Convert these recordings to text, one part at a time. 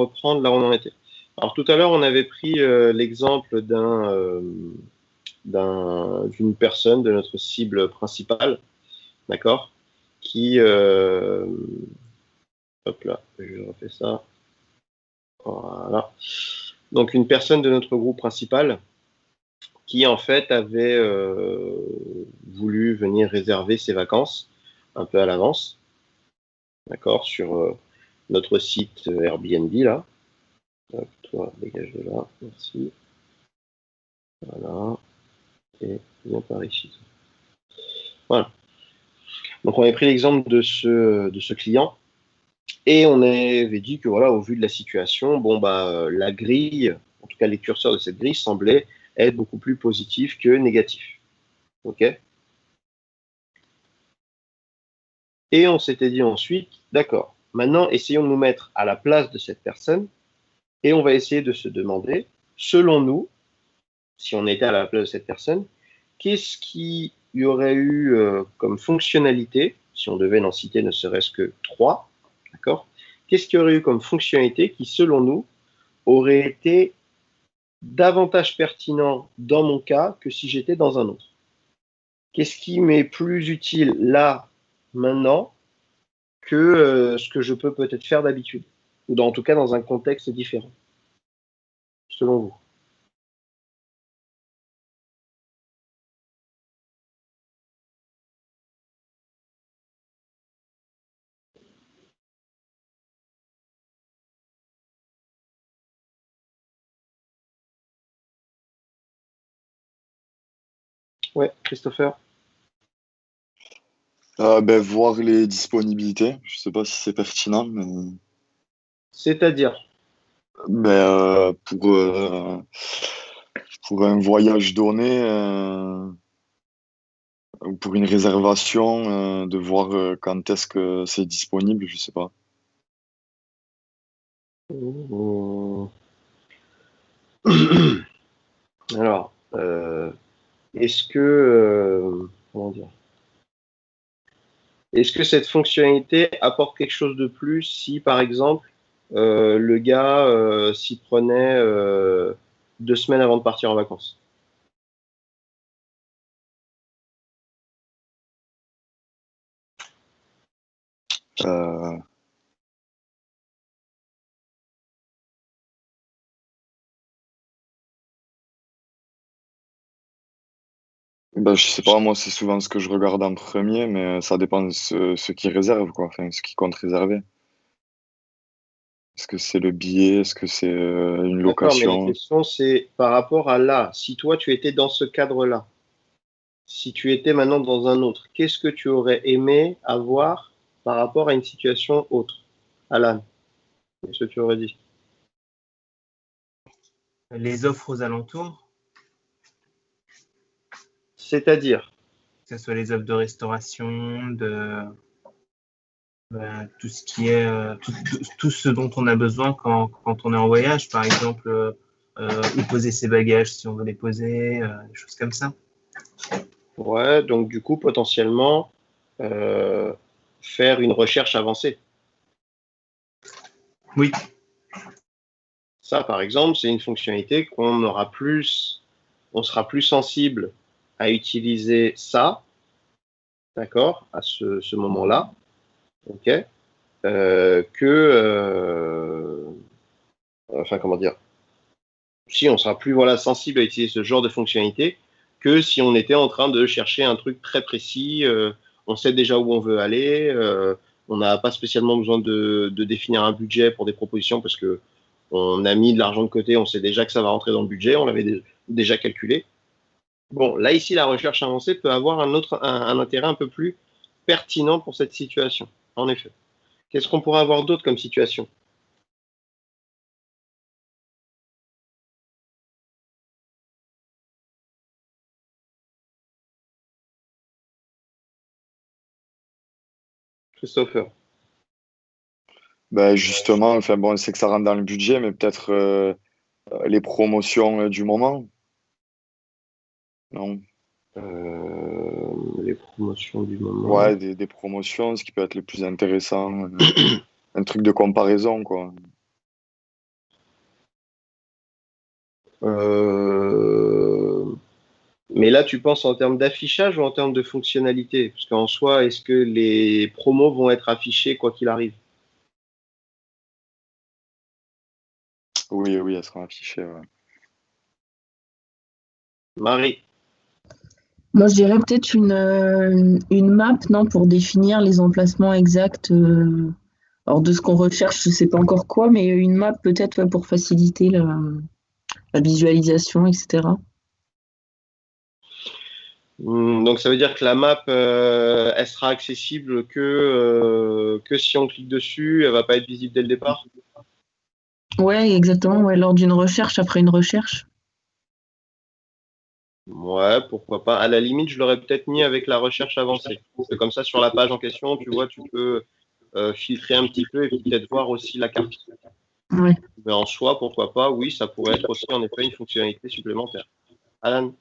reprendre là où on en était. Alors tout à l'heure, on avait pris l'exemple d'une personne de notre cible principale, d'accord, qui, hop là, je refais ça, voilà. Donc une personne de notre groupe principal qui en fait avait voulu venir réserver ses vacances un peu à l'avance, d'accord, sur notre site Airbnb là. Hop, toi, dégage de là, merci. Voilà, et viens par ici. Voilà. Donc on avait pris l'exemple de ce client et on avait dit que voilà, au vu de la situation, bon bah la grille, en tout cas les curseurs de cette grille semblaient être beaucoup plus positifs que négatifs. Ok. Et on s'était dit ensuite, d'accord, maintenant essayons de nous mettre à la place de cette personne et on va essayer de se demander, selon nous, si on était à la place de cette personne, qu'est-ce qui y aurait eu comme fonctionnalité, si on devait n'en citer ne serait-ce que 3, d'accord? Qu'est-ce qui aurait eu comme fonctionnalité qui, selon nous, aurait été davantage pertinent dans mon cas que si j'étais dans un autre? Qu'est-ce qui m'est plus utile là, maintenant, que ce que je peux peut-être faire d'habitude? Ou en tout cas dans un contexte différent, selon vous? Ouais, Christopher? Voir les disponibilités. Je sais pas si c'est pertinent, mais C'est-à-dire, pour un voyage donné ou pour une réservation, de voir quand est-ce que c'est disponible, je sais pas. alors, est-ce que, comment dire, est-ce que cette fonctionnalité apporte quelque chose de plus si, par exemple, le gars s'y prenait 2 semaines avant de partir en vacances? Euh, je sais pas, moi c'est souvent ce que je regarde en premier, mais ça dépend de ce qui réserve, quoi, enfin ce qui compte réserver. Est-ce que c'est le billet? Est-ce que c'est une D'accord, mais la location? question c'est par rapport à là, si toi tu étais dans ce cadre-là, si tu étais maintenant dans un autre, qu'est-ce que tu aurais aimé avoir par rapport à une situation autre? Alan, qu'est-ce que tu aurais dit? Les offres aux alentours, C'est-à-dire, que ce soit les offres de restauration, tout ce qui est tout ce dont on a besoin quand on est en voyage, par exemple, où poser ses bagages si on veut les poser, des choses comme ça. ouais, donc du coup, potentiellement, euh, faire une recherche avancée. Oui, Ça, par exemple, c'est une fonctionnalité on sera plus sensible à utiliser ça, d'accord, à ce moment-là, ok, enfin, comment dire, si on sera plus, voilà, sensible à utiliser ce genre de fonctionnalité que si on était en train de chercher un truc très précis, on sait déjà où on veut aller, on n'a pas spécialement besoin de définir un budget pour des propositions parce que on a mis de l'argent de côté, on sait déjà que ça va rentrer dans le budget, on l'avait déjà calculé. Bon, là ici, la recherche avancée peut avoir un intérêt un peu plus pertinent pour cette situation, en effet. Qu'est-ce qu'on pourrait avoir d'autre comme situation? Christopher? Justement, enfin bon, c'est que ça rentre dans le budget, mais peut-être les promotions du moment, non? Les promotions du moment. Ouais, des promotions, ce qui peut être le plus intéressant, un truc de comparaison, quoi. Mais là, tu penses en termes d'affichage ou en termes de fonctionnalité? Parce qu'en soi, est-ce que les promos vont être affichés quoi qu'il arrive? Oui, oui, elles seront affichées. Ouais. Marie, Moi, je dirais peut-être une map, non, pour définir les emplacements exacts. Alors, de ce qu'on recherche, je sais pas encore quoi, mais une map peut-être ouais, pour faciliter la visualisation, etc. donc ça veut dire que la map, elle sera accessible que si on clique dessus, elle va pas être visible dès le départ? Ouais, exactement. Ouais, lors d'une recherche, après une recherche. Ouais, pourquoi pas. À la limite, je l'aurais peut-être mis avec la recherche avancée. C'est comme ça, sur la page en question, tu vois, tu peux filtrer un petit peu et peut-être voir aussi la carte. Ouais. Mais en soi, pourquoi pas, oui, ça pourrait être aussi en effet une fonctionnalité supplémentaire. Alan.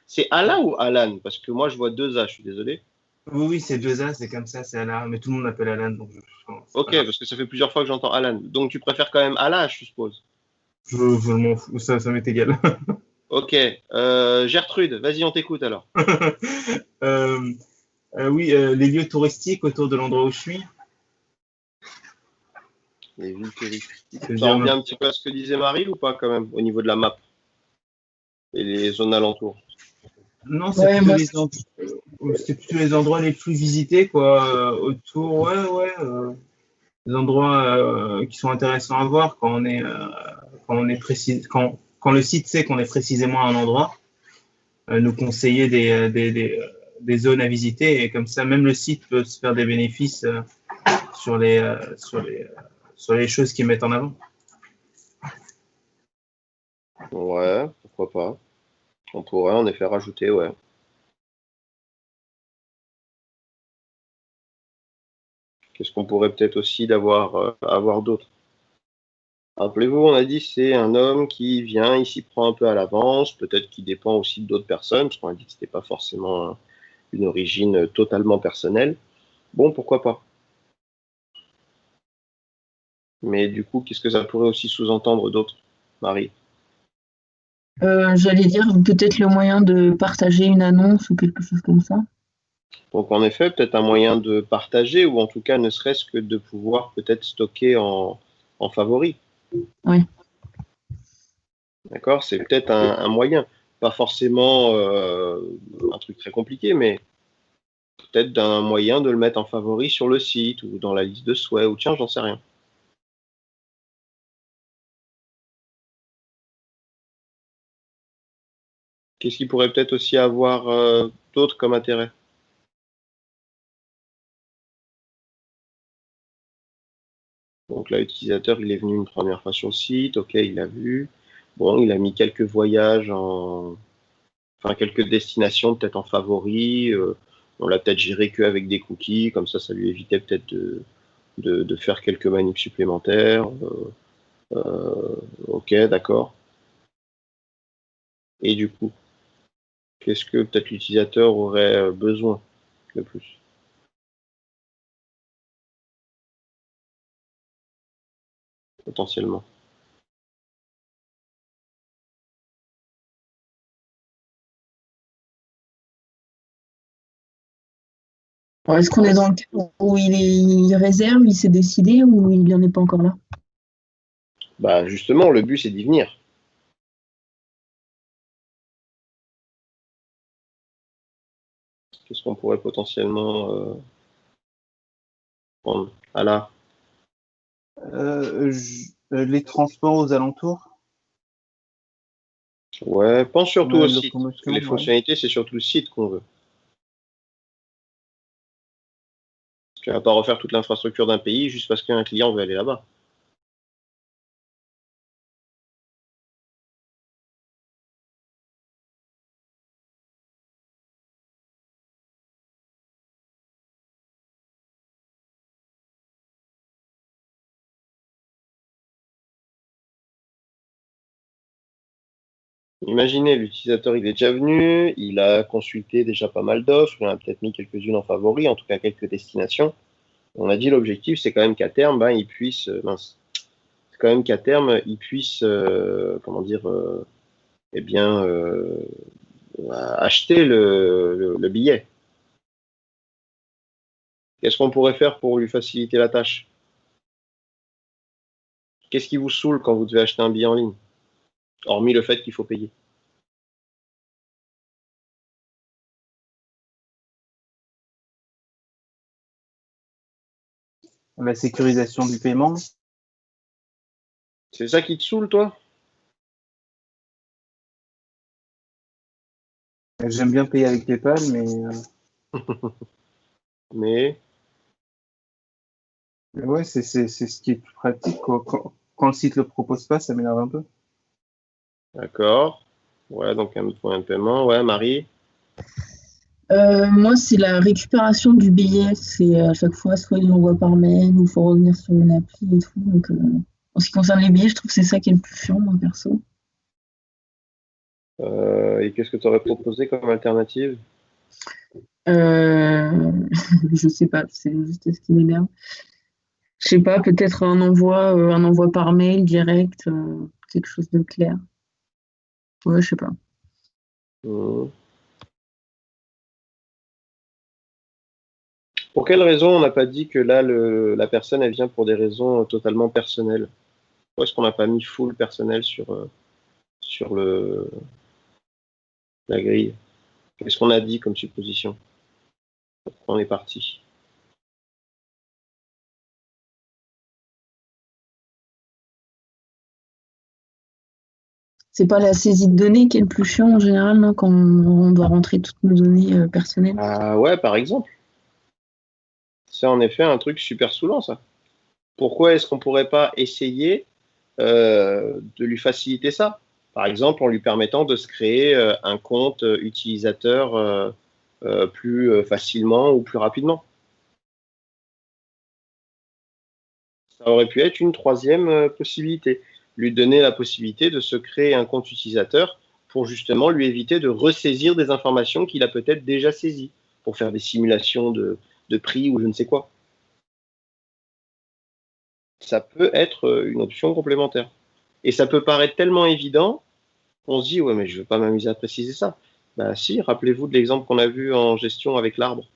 C'est Ala ou Alan? Parce que moi, je vois deux A, je suis désolé. Oui, oui, c'est 2A, c'est comme ça, c'est Alan, mais tout le monde l'appelle Alan, donc c'est Ok, pas grave. parce que ça fait plusieurs fois que j'entends Alan. Donc tu préfères quand même Ala, je suppose. Je m'en fous, ça m'est égal. Ok. Gertrude, vas-y, on t'écoute alors. Euh, oui, les lieux touristiques autour de l'endroit où je suis. Les villes touristiques. Ça C'est-à-dire, revient un petit peu à ce que disait Marie ou pas quand même, au niveau de la map et les zones alentours? non, Ouais, moi, c'est plutôt les endroits les plus visités, quoi, autour, ouais, ouais, des endroits qui sont intéressants à voir quand on est précis, quand le site sait qu'on est précisément à un endroit, nous conseiller des zones à visiter et comme ça, même le site peut se faire des bénéfices sur sur les choses qu'ils mettent en avant. Ouais, pourquoi pas. On pourrait en effet rajouter, ouais. Qu'est-ce qu'on pourrait peut-être aussi avoir d'autre? Rappelez-vous, on a dit c'est un homme qui vient, il s'y prend un peu à l'avance, peut-être qu'il dépend aussi d'autres personnes, parce qu'on a dit que c'était pas forcément une origine totalement personnelle. Bon, pourquoi pas. Mais du coup, qu'est-ce que ça pourrait aussi sous-entendre d'autre, Marie? j'allais dire peut-être le moyen de partager une annonce ou quelque chose comme ça. Donc en effet, peut-être un moyen de partager, ou en tout cas ne serait-ce que de pouvoir peut-être stocker en favori. Ouais. D'accord? C'est peut-être un moyen. Pas forcément un truc très compliqué, mais peut-être d'un moyen de le mettre en favori sur le site ou dans la liste de souhaits, ou tiens, j'en sais rien. Qu'est-ce qu'il pourrait peut-être aussi avoir d'autre comme intérêt? Donc là, l'utilisateur, il est venu une première fois sur le site, ok, il a vu. Bon, il a mis quelques voyages enfin quelques destinations peut-être en favori. On l'a peut-être géré qu'avec des cookies, comme ça lui évitait peut-être de faire quelques manips supplémentaires. Ok, d'accord. Et du coup, qu'est-ce que peut-être l'utilisateur aurait besoin de plus? Potentiellement. Alors, est-ce qu'on est dans le cas où il réserve, il s'est décidé ou il n'en est pas encore là? Bah justement, le but c'est d'y venir. Qu'est-ce qu'on pourrait potentiellement prendre? Ah là, Les transports aux alentours, ouais, pense surtout au site. Parce que locomotion, les ouais. fonctionnalités, c'est surtout le site qu'on veut. Tu vas pas refaire toute l'infrastructure d'un pays juste parce qu'un client veut aller là-bas. Imaginez, l'utilisateur, il est déjà venu, il a consulté déjà pas mal d'offres, il en a peut-être mis quelques-unes en favori, en tout cas quelques destinations. On a dit l'objectif, c'est quand même qu'à terme, ben, il puisse, mince, quand même qu'à terme, il puisse, eh bien, acheter le billet. Qu'est-ce qu'on pourrait faire pour lui faciliter la tâche? Qu'est-ce qui vous saoule quand vous devez acheter un billet en ligne? Hormis le fait qu'il faut payer. La sécurisation du paiement. C'est ça qui te saoule, toi? J'aime bien payer avec PayPal, mais Mais ouais, c'est ce qui est plus pratique, quoi. Quand le site le propose pas, ça m'énerve un peu. d'accord. Ouais, donc un autre moyen de paiement. Ouais, Marie. Moi, c'est la récupération du billet. C'est à chaque fois, soit il l'envoie par mail ou il faut revenir sur une appli et tout. Donc, en ce qui concerne les billets, je trouve que c'est ça qui est le plus chiant, moi, perso. Et qu'est-ce que tu aurais proposé comme alternative? Je sais pas, c'est juste ce qui m'énerve. Je sais pas, peut-être un envoi par mail direct, quelque chose de clair. Ouais, je sais pas. Hmm. Pour quelle raison on n'a pas dit que là, la personne, elle vient pour des raisons totalement personnelles? Pourquoi est-ce qu'on n'a pas mis full personnel sur la grille? Qu'est-ce qu'on a dit comme supposition? Pourquoi on est parti? C'est pas la saisie de données qui est le plus chiant en général, non, quand on doit rentrer toutes nos données personnelles. Ah ouais, par exemple. C'est en effet un truc super saoulant, ça. Pourquoi est-ce qu'on pourrait pas essayer de lui faciliter ça? Par exemple, en lui permettant de se créer un compte utilisateur plus facilement ou plus rapidement. Ça aurait pu être une troisième possibilité. Lui donner la possibilité de se créer un compte utilisateur pour justement lui éviter de ressaisir des informations qu'il a peut-être déjà saisies, pour faire des simulations de prix ou je ne sais quoi. Ça peut être une option complémentaire. Et ça peut paraître tellement évident qu'on se dit, ouais, mais je ne vais pas m'amuser à préciser ça. Bah si, rappelez-vous de l'exemple qu'on a vu en gestion avec l'arbre.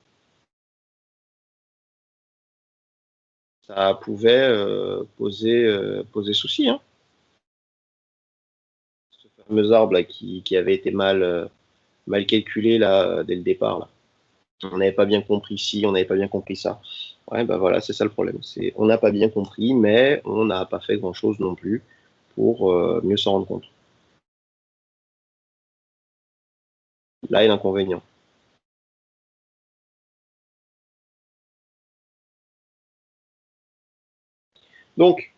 Ça pouvait poser souci, hein. Ce fameux arbre là, qui avait été mal calculé là, dès le départ. Là. On n'avait pas bien compris ci, on n'avait pas bien compris ça. Ouais, bah voilà, c'est ça le problème. On n'a pas bien compris, mais on n'a pas fait grand-chose non plus pour mieux s'en rendre compte. Là est l'inconvénient. Donc,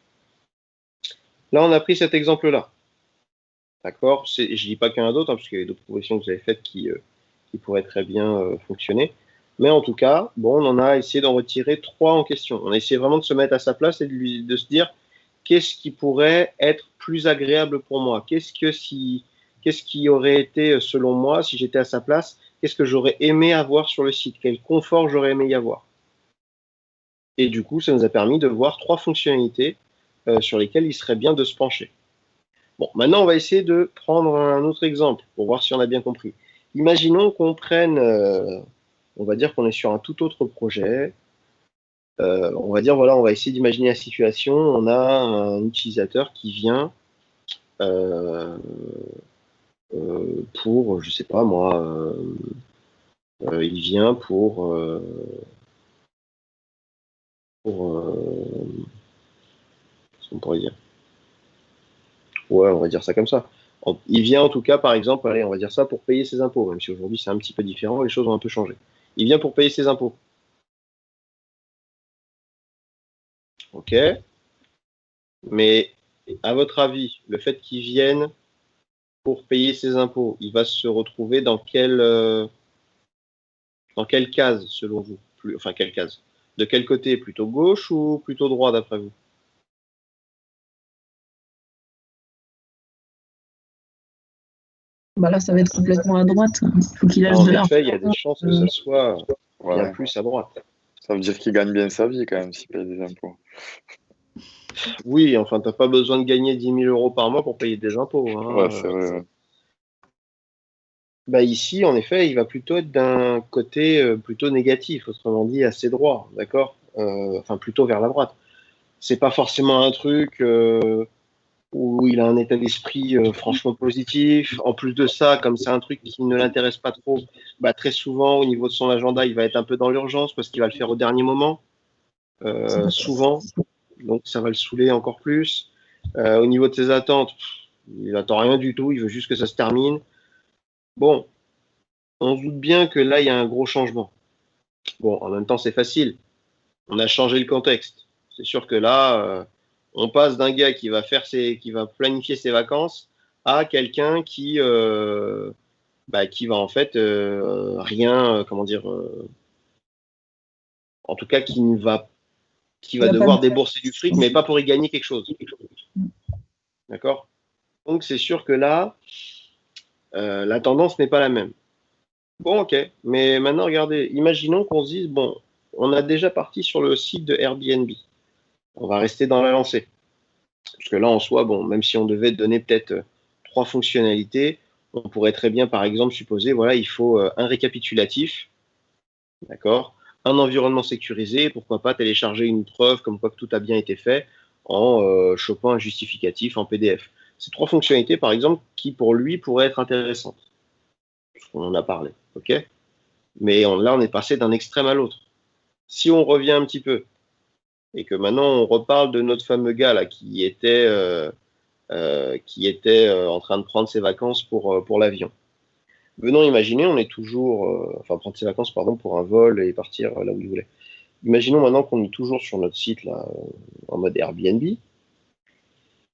là, on a pris cet exemple-là. D'accord? Je ne dis pas qu'il y en a d'autres, hein, parce qu'il y a d'autres propositions que vous avez faites qui pourraient très bien fonctionner. Mais en tout cas, bon, on en a essayé d'en retirer 3 en question. On a essayé vraiment de se mettre à sa place et de se dire qu'est-ce qui pourrait être plus agréable pour moi? Qu'est-ce qui aurait été, selon moi, si j'étais à sa place, qu'est-ce que j'aurais aimé avoir sur le site? Quel confort j'aurais aimé y avoir? Et du coup, ça nous a permis de voir 3 fonctionnalités sur lesquelles il serait bien de se pencher. Bon, maintenant, on va essayer de prendre un autre exemple pour voir si on a bien compris. Imaginons qu'on prenne, on va dire qu'on est sur un tout autre projet. On va dire, voilà, on va essayer d'imaginer la situation. On a un utilisateur qui vient pour, je sais pas moi, il vient pour qu'est-ce qu'on pourrait dire? Ouais, on va dire ça comme ça. Il vient en tout cas, par exemple, allez, on va dire ça pour payer ses impôts, même si aujourd'hui c'est un petit peu différent, les choses ont un peu changé. Il vient pour payer ses impôts. Ok. Mais à votre avis, le fait qu'il vienne pour payer ses impôts, il va se retrouver dans quelle case, selon vous? Enfin, quelle case? De quel côté? Plutôt gauche ou plutôt droit, d'après vous? Bah là, ça va être complètement à droite. Il faut qu'il lâche En de l'argent. effet, il y a des chances que ça soit bien Ouais. plus à droite. Ça veut dire qu'il gagne bien sa vie quand même s'il paye des impôts. Oui, enfin, t'as pas besoin de gagner 10 000 euros par mois pour payer des impôts. Hein. Ouais, c'est vrai. Ouais. Bah ici, en effet, il va plutôt être d'un côté plutôt négatif, autrement dit assez droit, d'accord. Enfin, plutôt vers la droite. C'est pas forcément un truc où il a un état d'esprit franchement positif. En plus de ça, comme c'est un truc qui ne l'intéresse pas trop, bah très souvent au niveau de son agenda, il va être un peu dans l'urgence parce qu'il va le faire au dernier moment, souvent. Donc ça va le saouler encore plus. Au niveau de ses attentes, il n'attend rien du tout, il veut juste que ça se termine. Bon, on se doute bien que là, il y a un gros changement. Bon, en même temps, c'est facile. On a changé le contexte. C'est sûr que là, on passe d'un gars qui va planifier ses vacances à quelqu'un qui va en fait rien, comment dire, en tout cas qui va Il a pas devoir de- débourser du fric, mais pas pour y gagner quelque chose. D'accord? Donc c'est sûr que là, la tendance n'est pas la même. Bon, ok. Mais maintenant, regardez, imaginons qu'on se dise, bon, on a déjà parti sur le site de Airbnb. On va rester dans la lancée. Parce que là, en soi, bon, même si on devait donner peut-être trois fonctionnalités, on pourrait très bien, par exemple, supposer, voilà, il faut un récapitulatif, d'accord, un environnement sécurisé, pourquoi pas télécharger une preuve comme quoi que tout a bien été fait en chopant un justificatif en PDF. Ces trois fonctionnalités, par exemple, qui pour lui pourraient être intéressantes. On en a parlé, ok. Mais là, on est passé d'un extrême à l'autre. Si on revient un petit peu et que maintenant on reparle de notre fameux gars là qui était en train de prendre ses vacances pour l'avion. Venons imaginer, on est toujours, enfin prendre ses vacances pardon pour un vol et partir là où il voulait. Imaginons maintenant qu'on est toujours sur notre site là en mode Airbnb,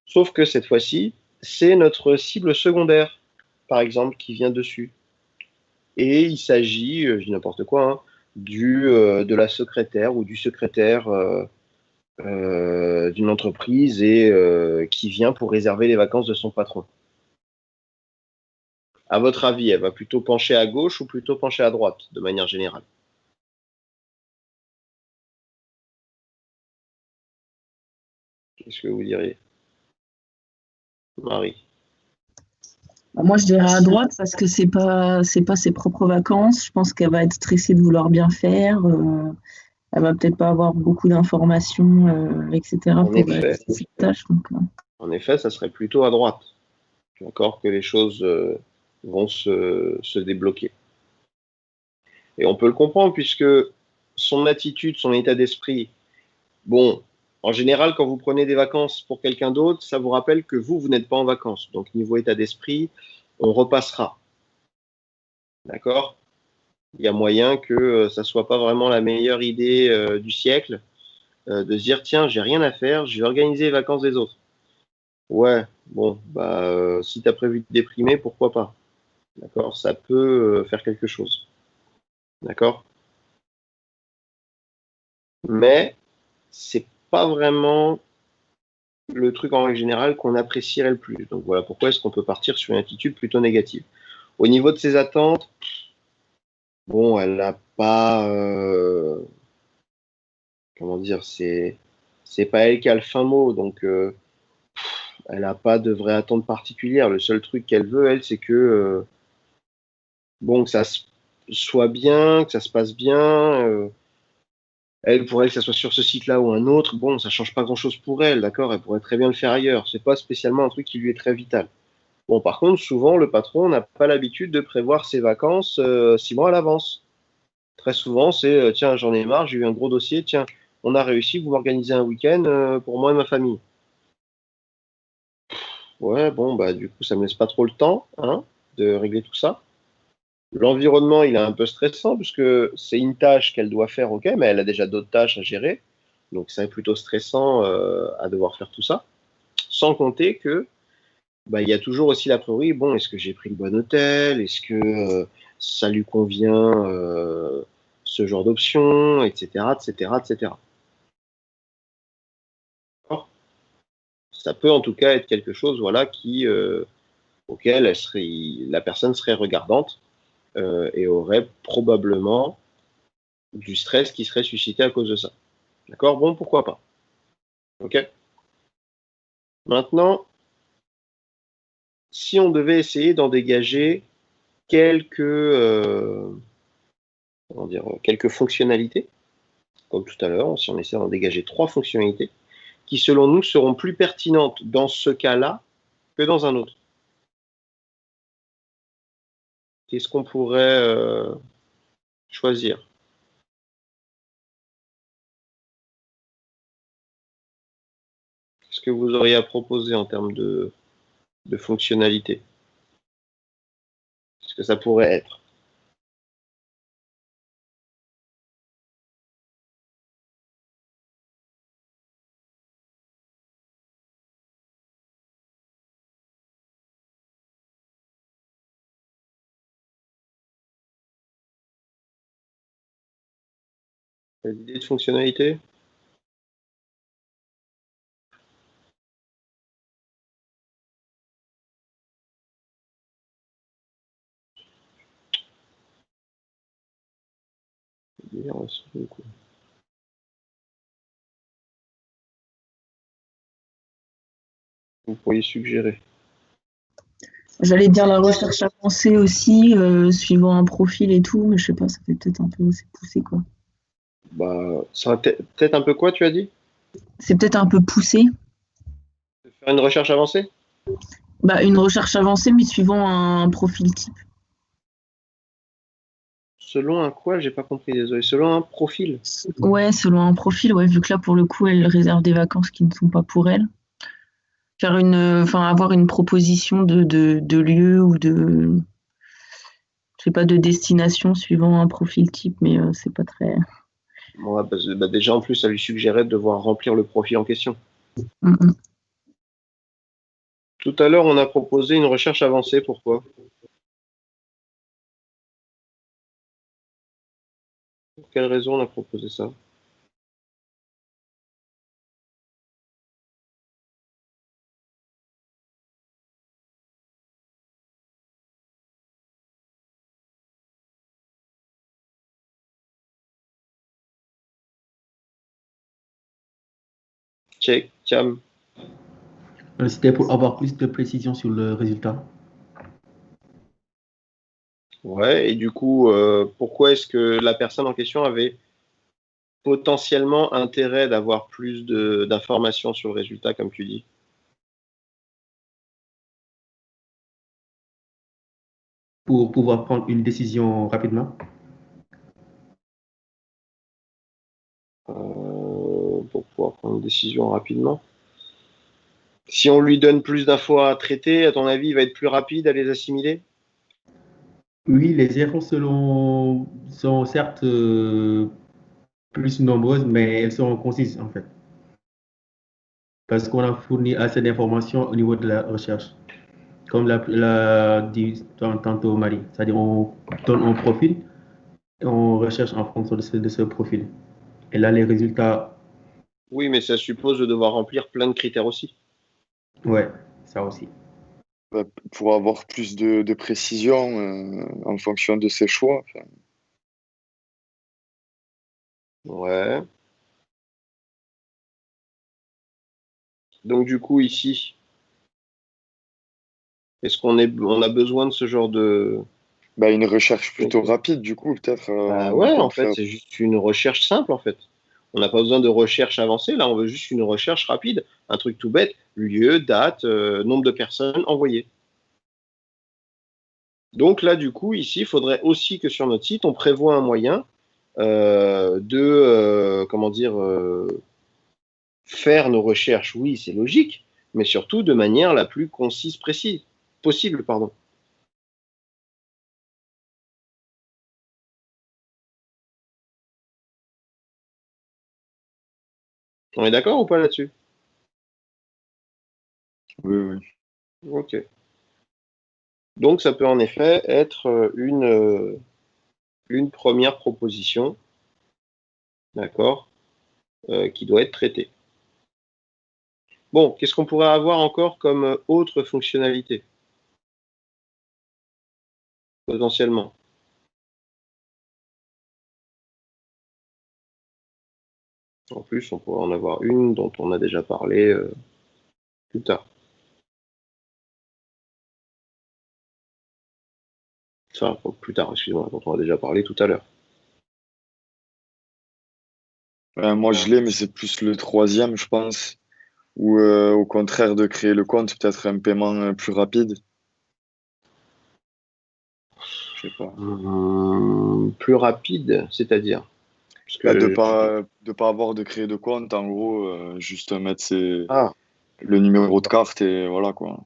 sauf que cette fois-ci c'est notre cible secondaire, par exemple, qui vient dessus. Et il s'agit, je dis n'importe quoi, hein, de la secrétaire ou du secrétaire d'une entreprise et qui vient pour réserver les vacances de son patron. À votre avis, elle va plutôt pencher à gauche ou plutôt pencher à droite, de manière générale? Qu'est-ce que vous diriez, Marie? Moi, je dirais à droite parce que c'est pas ses propres vacances. Je pense qu'elle va être stressée de vouloir bien faire. Elle va peut-être pas avoir beaucoup d'informations, etc. En pour effet, réaliser cette tâche. Donc, en effet, ça serait plutôt à droite. Encore que les choses vont se débloquer. Et on peut le comprendre puisque son attitude, son état d'esprit, bon, en général, quand vous prenez des vacances pour quelqu'un d'autre, ça vous rappelle que vous n'êtes pas en vacances. Donc, niveau état d'esprit, on repassera. D'accord? Il y a moyen que ça soit pas vraiment la meilleure idée du siècle de se dire tiens, j'ai rien à faire, je vais organiser les vacances des autres. Ouais, bon, bah si tu as prévu de déprimer, pourquoi pas? D'accord? Ça peut faire quelque chose. D'accord? Mais c'est pas vraiment le truc en règle générale qu'on apprécierait le plus. Donc voilà pourquoi est-ce qu'on peut partir sur une attitude plutôt négative. Au niveau de ses attentes, bon, elle n'a pas comment dire, c'est pas elle qui a le fin mot, donc elle n'a pas de vraie attente particulière. Le seul truc qu'elle veut, elle, c'est que bon, que ça soit bien, que ça se passe bien. Elle, pour elle, que ça soit sur ce site-là ou un autre, bon, ça change pas grand-chose pour elle, d'accord? Elle pourrait très bien le faire ailleurs. C'est pas spécialement un truc qui lui est très vital. Bon, par contre, souvent, le patron n'a pas l'habitude de prévoir ses vacances 6 mois à l'avance. Très souvent, c'est tiens, j'en ai marre, j'ai eu un gros dossier, tiens, on a réussi, vous m'organisez un week-end pour moi et ma famille. Ouais, bon, bah, du coup, ça me laisse pas trop le temps, hein, de régler tout ça. L'environnement, il est un peu stressant puisque c'est une tâche qu'elle doit faire, ok, mais elle a déjà d'autres tâches à gérer. Donc, c'est plutôt stressant à devoir faire tout ça. Sans compter que, bah, il y a toujours aussi la priori, bon, est-ce que j'ai pris le bon hôtel? Est-ce que ça lui convient ce genre d'option, etc., etc., etc. Ça peut en tout cas être quelque chose, voilà, auquel la personne serait regardante et aurait probablement du stress qui serait suscité à cause de ça. D'accord? Bon, pourquoi pas? Ok? Maintenant, si on devait essayer d'en dégager quelques, quelques fonctionnalités, comme tout à l'heure, si on essaie d'en dégager 3 fonctionnalités, qui selon nous seront plus pertinentes dans ce cas-là que dans un autre. Qu'est-ce qu'on pourrait choisir? Qu'est-ce que vous auriez à proposer en termes de fonctionnalité? Ce que ça pourrait être. Des idées de fonctionnalité? Vous pourriez suggérer. J'allais dire la recherche avancée aussi, suivant un profil et tout, mais je sais pas, ça fait peut-être un peu assez poussé, quoi. Bah, ça va peut-être un peu quoi, tu as dit? C'est peut-être un peu poussé. Faire une recherche avancée? Bah, une recherche avancée, mais suivant un profil type. Selon un quoi? J'ai pas compris, désolé. Selon un profil. Ouais, selon un profil, ouais, vu que là, pour le coup, elle réserve des vacances qui ne sont pas pour elle. Avoir une proposition de lieu ou de, je sais pas, de destination suivant un profil type, mais c'est pas très. Bon, bah, déjà, en plus, ça lui suggérait de devoir remplir le profil en question. Tout à l'heure, on a proposé une recherche avancée. Pourquoi? Pour quelle raison on a proposé ça? Check, Cam. C'était pour avoir plus de précision sur le résultat. Ouais, et du coup, pourquoi est-ce que la personne en question avait potentiellement intérêt d'avoir plus d'informations sur le résultat, comme tu dis? Pour pouvoir prendre une décision rapidement. Pour pouvoir prendre une décision rapidement. Si on lui donne plus d'infos à traiter, à ton avis, il va être plus rapide à les assimiler? Oui, les erreurs sont certes plus nombreuses, mais elles sont concises en fait. Parce qu'on a fourni assez d'informations au niveau de la recherche. Comme l'a dit tantôt Marie. C'est-à-dire on donne un profil et on recherche en fonction de ce profil. Et là, les résultats, Oui, mais ça suppose de devoir remplir plein de critères aussi. ouais, ça aussi. Bah, pour avoir plus de précision en fonction de ses choix. Enfin, Ouais. Donc du coup, ici, est-ce on a besoin de ce genre de... bah, une recherche plutôt rapide, du coup, peut-être, Bah au ouais, en fait, contraire. c'est juste une recherche simple, en fait. On n'a pas besoin de recherche avancée, là, on veut juste une recherche rapide. Un truc tout bête, lieu, date, nombre de personnes envoyées. Donc là, du coup, ici, il faudrait aussi que sur notre site, on prévoit un moyen comment dire, faire nos recherches, oui, c'est logique, mais surtout de manière la plus concise, précise possible, pardon. On est d'accord ou pas là-dessus? Oui, oui. Ok. Donc ça peut en effet être une première proposition, d'accord, qui doit être traitée. Bon, qu'est-ce qu'on pourrait avoir encore comme autre fonctionnalité, potentiellement? En plus, on pourrait en avoir une dont on a déjà parlé Plus tard. Enfin, plus tard, excusez-moi, dont on a déjà parlé tout à l'heure. Moi, je l'ai, mais c'est plus le troisième, je pense. Ou au contraire de créer le compte, peut-être un paiement plus rapide. Je sais pas. Plus rapide, c'est-à-dire parce Bah, de que... pas avoir de créer de compte, en gros, juste mettre Ah, le numéro de carte et voilà quoi.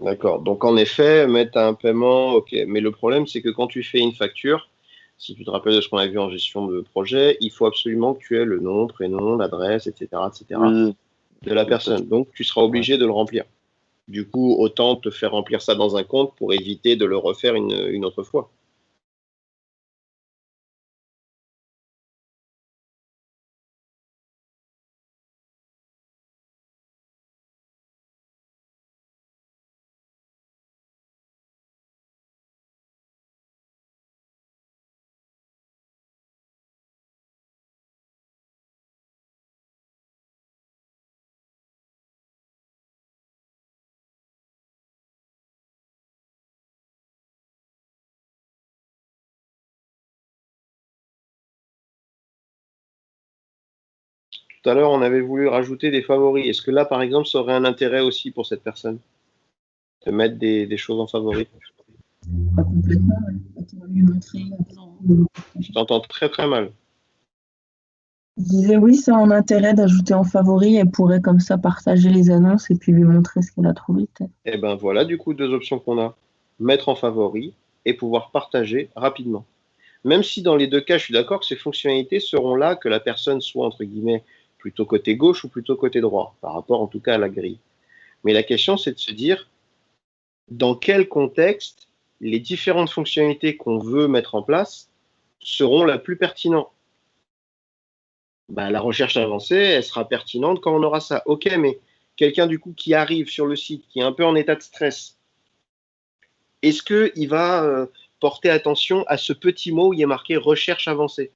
d'accord. Donc, en effet, mettre un paiement, ok. Mais le problème, c'est que quand tu fais une facture, si tu te rappelles de ce qu'on a vu en gestion de projet, il faut absolument que tu aies le nom, prénom, l'adresse, etc., Oui, de la personne. Donc, tu seras ouais. obligé de le remplir. Du coup, autant te faire remplir ça dans un compte pour éviter de le refaire une autre fois. Tout à l'heure, on avait voulu rajouter des favoris. Est-ce que là, par exemple, ça aurait un intérêt aussi pour cette personne de mettre des choses en favoris? Pas complètement, ouais. Attends, lui montrer. Attends. Je t'entends très très mal. Je disais oui, ça a un intérêt d'ajouter en favori. Elle pourrait comme ça partager les annonces et puis lui montrer ce qu'elle a trouvé, peut-être. Et ben voilà, du coup, deux options qu'on a. Mettre en favori et pouvoir partager rapidement. Même si dans les deux cas, je suis d'accord que ces fonctionnalités seront là que la personne soit, entre guillemets, plutôt côté gauche ou plutôt côté droit, par rapport en tout cas à la grille. Mais la question, c'est de se dire, dans quel contexte les différentes fonctionnalités qu'on veut mettre en place seront la plus pertinentes. Bah, la recherche avancée, elle sera pertinente quand on aura ça. Ok, mais quelqu'un du coup qui arrive sur le site, qui est un peu en état de stress, est-ce qu'il va porter attention à ce petit mot où il est marqué recherche avancée?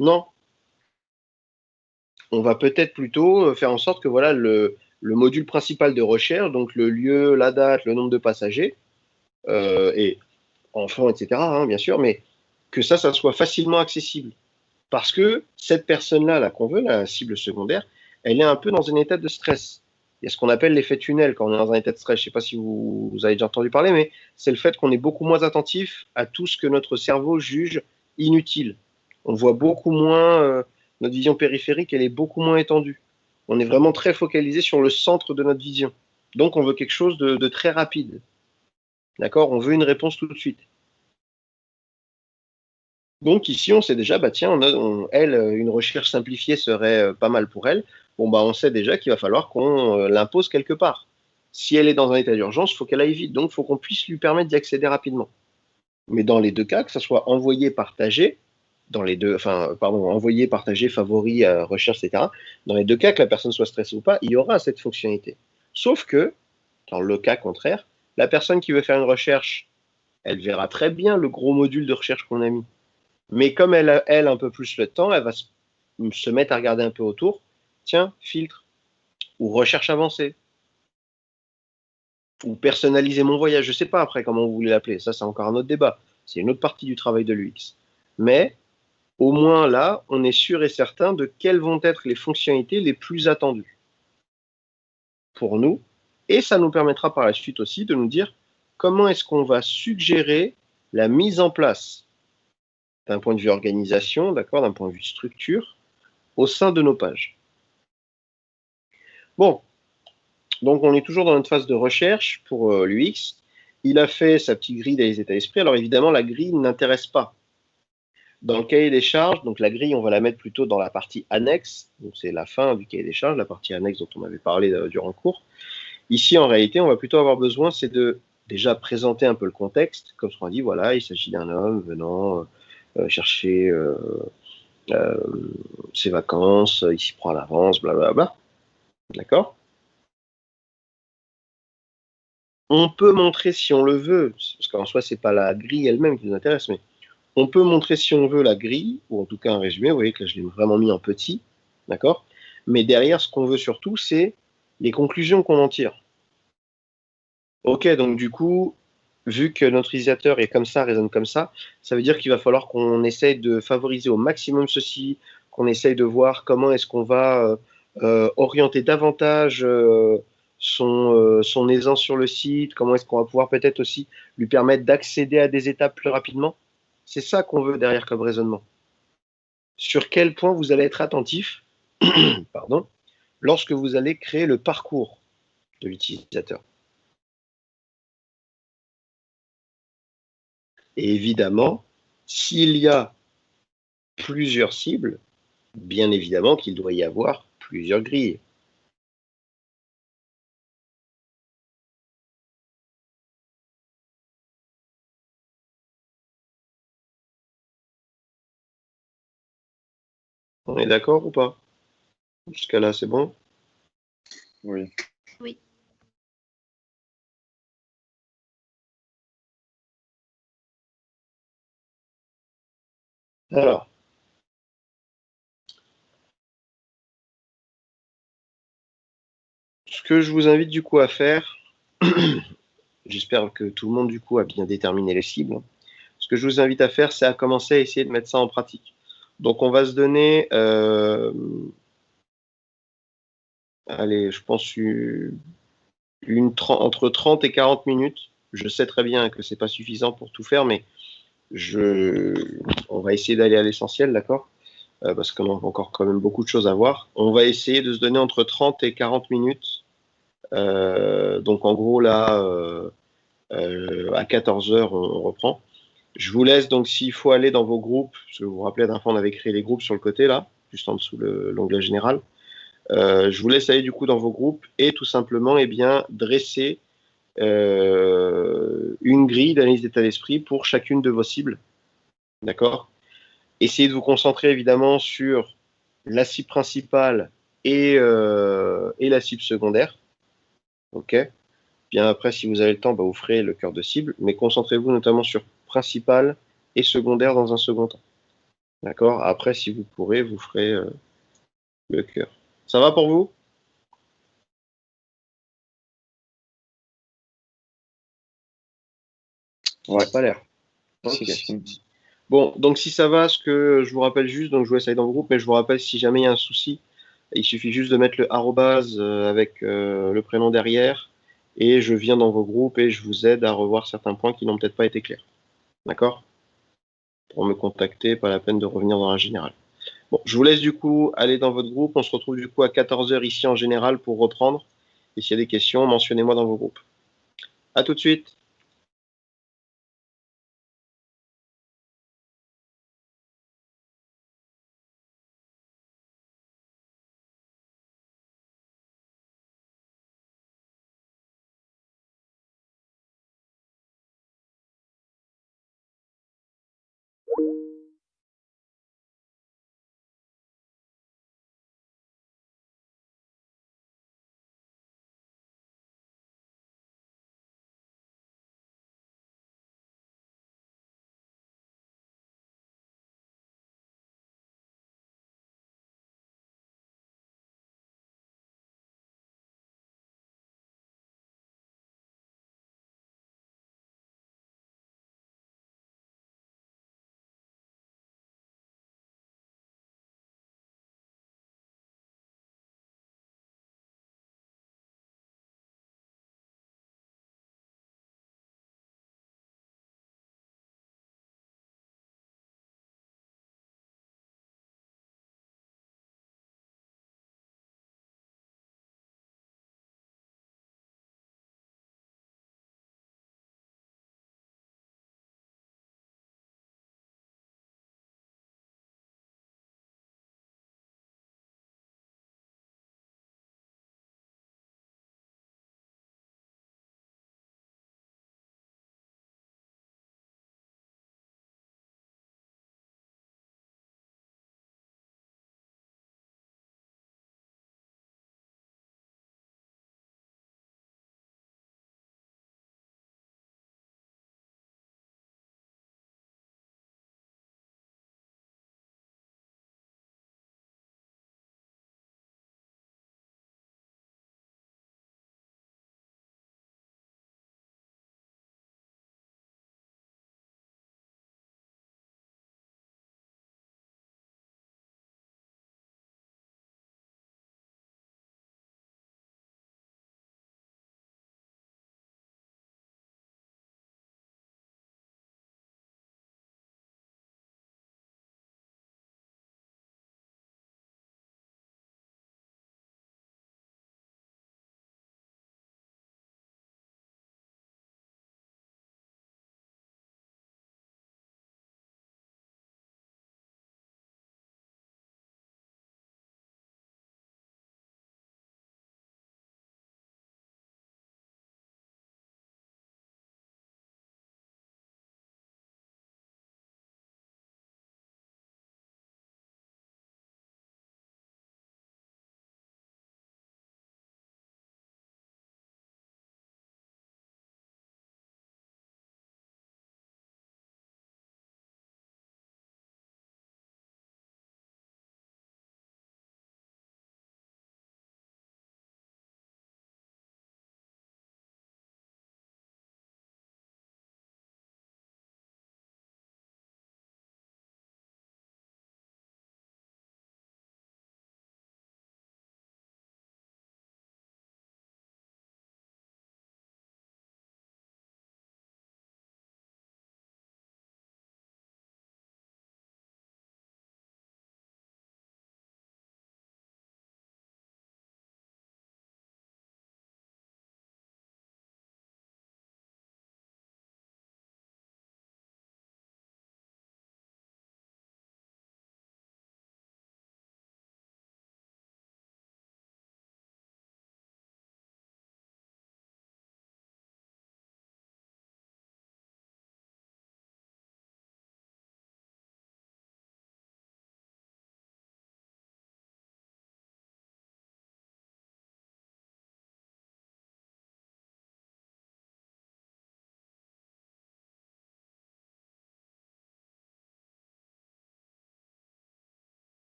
Non. On va peut-être plutôt faire en sorte que voilà le module principal de recherche, donc le lieu, la date, le nombre de passagers, et enfants, etc., hein, bien sûr, mais que ça soit facilement accessible. Parce que cette personne-là, là, qu'on veut, la cible secondaire, elle est un peu dans un état de stress. Il y a ce qu'on appelle l'effet tunnel quand on est dans un état de stress. Je ne sais pas si vous avez déjà entendu parler, mais c'est le fait qu'on est beaucoup moins attentif à tout ce que notre cerveau juge inutile. On voit beaucoup moins, notre vision périphérique, elle est beaucoup moins étendue. On est vraiment très focalisé sur le centre de notre vision. Donc on veut quelque chose de très rapide. D'accord? On veut une réponse tout de suite. Donc ici, on sait déjà, bah tiens, elle, une recherche simplifiée serait pas mal pour elle. Bon, bah on sait déjà qu'il va falloir qu'on l'impose quelque part. Si elle est dans un état d'urgence, il faut qu'elle aille vite. Donc, il faut qu'on puisse lui permettre d'y accéder rapidement. Mais dans les deux cas, que ce soit envoyé, partagé, dans les deux, enfin, pardon, envoyé, partagé, favori, recherche, etc. Dans les deux cas, que la personne soit stressée ou pas, il y aura cette fonctionnalité. Sauf que, dans le cas contraire, la personne qui veut faire une recherche, elle verra très bien le gros module de recherche qu'on a mis. Mais comme elle a, elle, un peu plus le temps, elle va se mettre à regarder un peu autour. Tiens, filtre, ou recherche avancée, ou personnaliser mon voyage. Je ne sais pas après comment vous voulez l'appeler. Ça, c'est encore un autre débat. C'est une autre partie du travail de l'UX. Mais au moins là, on est sûr et certain de quelles vont être les fonctionnalités les plus attendues pour nous. Et ça nous permettra par la suite aussi de nous dire comment est-ce qu'on va suggérer la mise en place d'un point de vue organisation, d'accord, d'un point de vue structure, au sein de nos pages. Bon, donc on est toujours dans notre phase de recherche pour l'UX. Il a fait sa petite grille des états d'esprit. Alors évidemment, la grille n'intéresse pas. Dans le cahier des charges, donc la grille, on va la mettre plutôt dans la partie annexe. Donc c'est la fin du cahier des charges, la partie annexe dont on avait parlé durant le cours. Ici, en réalité, on va plutôt avoir besoin, c'est de déjà présenter un peu le contexte, comme ce qu'on a dit, voilà, il s'agit d'un homme venant chercher ses vacances, il s'y prend à l'avance, blablabla. D'accord? On peut montrer, si on le veut, parce qu'en soi, c'est pas la grille elle-même qui nous intéresse, mais on peut montrer, si on veut, la grille, ou en tout cas un résumé. Vous voyez que là, je l'ai vraiment mis en petit, d'accord? Mais derrière, ce qu'on veut surtout, c'est les conclusions qu'on en tire. Ok, donc du coup, vu que notre utilisateur est comme ça, raisonne comme ça veut dire qu'il va falloir qu'on essaye de favoriser au maximum ceci, qu'on essaye de voir comment est-ce qu'on va orienter davantage son aisance sur le site, comment est-ce qu'on va pouvoir peut-être aussi lui permettre d'accéder à des étapes plus rapidement. C'est ça qu'on veut derrière comme raisonnement. Sur quel point vous allez être attentif pardon, lorsque vous allez créer le parcours de l'utilisateur. Et évidemment, s'il y a plusieurs cibles, bien évidemment qu'il doit y avoir plusieurs grilles. On est d'accord ou pas? Jusqu'à là, c'est bon? Oui. Oui. Alors, ce que je vous invite du coup à faire, j'espère que tout le monde du coup a bien déterminé les cibles. Ce que je vous invite à faire, c'est à commencer à essayer de mettre ça en pratique. Donc, on va se donner, allez, je pense entre 30 et 40 minutes. Je sais très bien que c'est pas suffisant pour tout faire, mais on va essayer d'aller à l'essentiel, d'accord? Parce qu'on a encore quand même beaucoup de choses à voir. On va essayer de se donner entre 30 et 40 minutes. Donc en gros là, à 14 heures, on reprend. Je vous laisse donc s'il faut aller dans vos groupes, parce que vous vous rappelez, la dernière fois on avait créé des groupes sur le côté là, juste en dessous l'onglet général. Je vous laisse aller du coup dans vos groupes et tout simplement dresser une grille d'analyse d'état d'esprit pour chacune de vos cibles. D'accord? Essayez de vous concentrer évidemment sur la cible principale et la cible secondaire. Ok? Bien après, si vous avez le temps, vous ferez le cœur de cible, mais concentrez-vous notamment sur principal et secondaire dans un second temps. D'accord? Après, si vous pourrez, vous ferez le cœur. Ça va pour vous? Ouais. Pas l'air. Si, Ok. si. Bon, donc si ça va, ce que je vous rappelle juste, donc je vous laisse aller dans le groupe, mais je vous rappelle si jamais il y a un souci, il suffit juste de mettre le arrobase avec le prénom derrière, et je viens dans vos groupes et je vous aide à revoir certains points qui n'ont peut-être pas été clairs. D'accord? Pour me contacter, pas la peine de revenir dans la générale. Bon, je vous laisse du coup aller dans votre groupe. On se retrouve du coup à 14 heures ici en général pour reprendre. Et s'il y a des questions, mentionnez-moi dans vos groupes. À tout de suite.